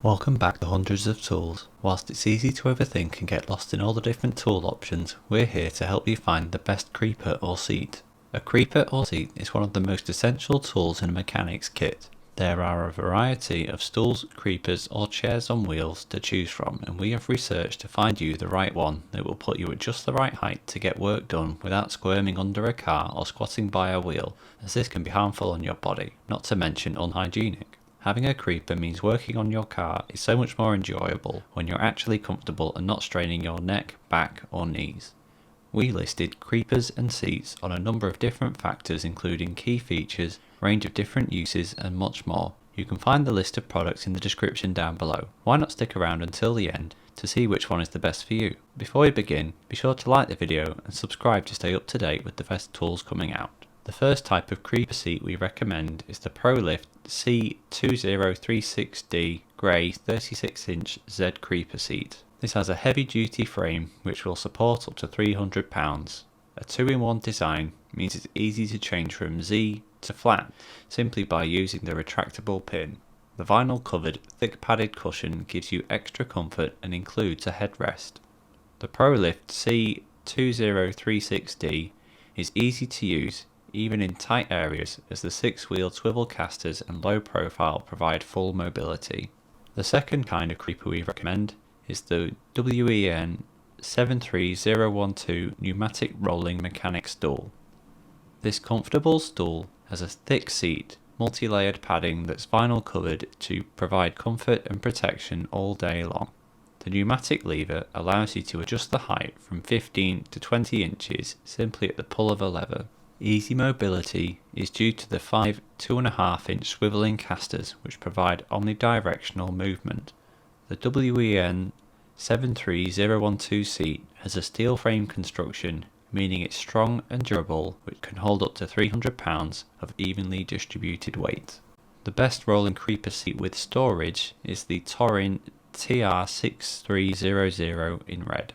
Welcome back to Hundreds of Tools. Whilst it's easy to overthink and get lost in all the different tool options, we're here to help you find the best creeper or seat. A creeper or seat is one of the most essential tools in a mechanic's kit. There are a variety of stools, creepers or chairs on wheels to choose from, and we have researched to find you the right one that will put you at just the right height to get work done without squirming under a car or squatting by a wheel, as this can be harmful on your body, not to mention unhygienic. Having a creeper means working on your car is so much more enjoyable when you're actually comfortable and not straining your neck, back or knees. We listed creepers and seats on a number of different factors including key features, range of different uses and much more. You can find the list of products in the description down below. Why not stick around until the end to see which one is the best for you? Before we begin, be sure to like the video and subscribe to stay up to date with the best tools coming out. The first type of creeper seat we recommend is the ProLift C2036D Grey 36-inch Z creeper seat. This has a heavy-duty frame which will support up to 300 pounds. A 2-in-1 design means it's easy to change from Z to flat simply by using the retractable pin. The vinyl-covered, thick padded cushion gives you extra comfort and includes a headrest. The ProLift C2036D is easy to use even in tight areas, as the 6-wheel swivel casters and low profile provide full mobility. The second kind of creeper we recommend is the WEN 73012 Pneumatic Rolling Mechanic Stool. This comfortable stool has a thick seat, multi-layered padding that's vinyl covered to provide comfort and protection all day long. The pneumatic lever allows you to adjust the height from 15 to 20 inches simply at the pull of a lever. Easy mobility is due to the 5 2.5-inch swiveling casters which provide omnidirectional movement. The WEN 73012 seat has a steel frame construction, meaning it's strong and durable, which can hold up to 300 pounds of evenly distributed weight. The best rolling creeper seat with storage is the Torin TR6300 in red.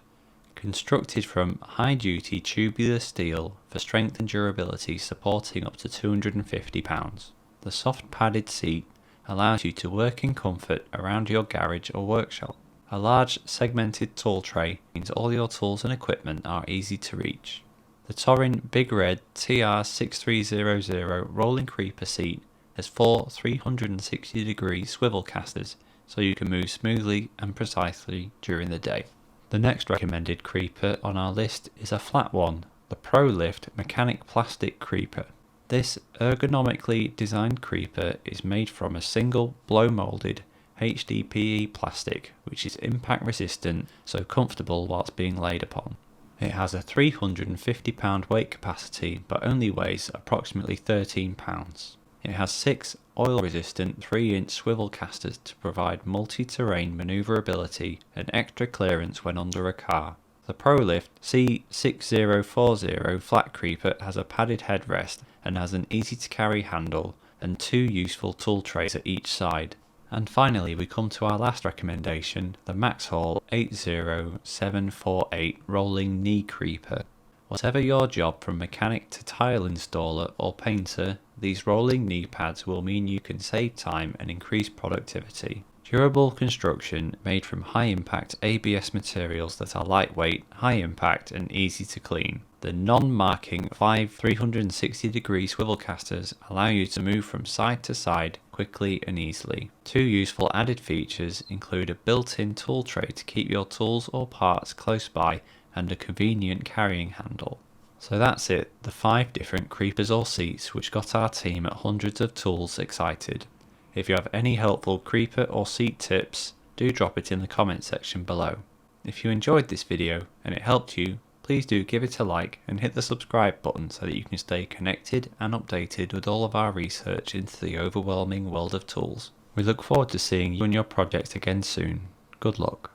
Constructed from high-duty tubular steel for strength and durability supporting up to 250 pounds. The soft padded seat allows you to work in comfort around your garage or workshop. A large segmented tool tray means all your tools and equipment are easy to reach. The Torin Big Red TR6300 rolling creeper seat has 4 360-degree swivel casters so you can move smoothly and precisely during the day. The next recommended creeper on our list is a flat one, the ProLift Mechanic Plastic Creeper. This ergonomically designed creeper is made from a single blow-molded HDPE plastic which is impact resistant so comfortable whilst being laid upon. It has a 350 pound weight capacity but only weighs approximately 13 pounds. It has 6 oil-resistant 3-inch swivel casters to provide multi-terrain manoeuvrability and extra clearance when under a car. The ProLift C6040 flat creeper has a padded headrest and has an easy-to-carry handle and 2 useful tool trays at each side. And finally we come to our last recommendation, the MAXXHAUL 80748 Rolling Knee Creeper. Whatever your job from mechanic to tile installer or painter, these rolling knee pads will mean you can save time and increase productivity. Durable construction made from high-impact ABS materials that are lightweight, high-impact and easy to clean. The non-marking 5 360-degree swivel casters allow you to move from side to side quickly and easily. 2 useful added features include a built-in tool tray to keep your tools or parts close by and a convenient carrying handle. So that's it, the 5 different creepers or seats which got our team at Hundreds of Tools excited. If you have any helpful creeper or seat tips, do drop it in the comment section below. If you enjoyed this video and it helped you, please do give it a like and hit the subscribe button so that you can stay connected and updated with all of our research into the overwhelming world of tools. We look forward to seeing you and your project again soon. Good luck.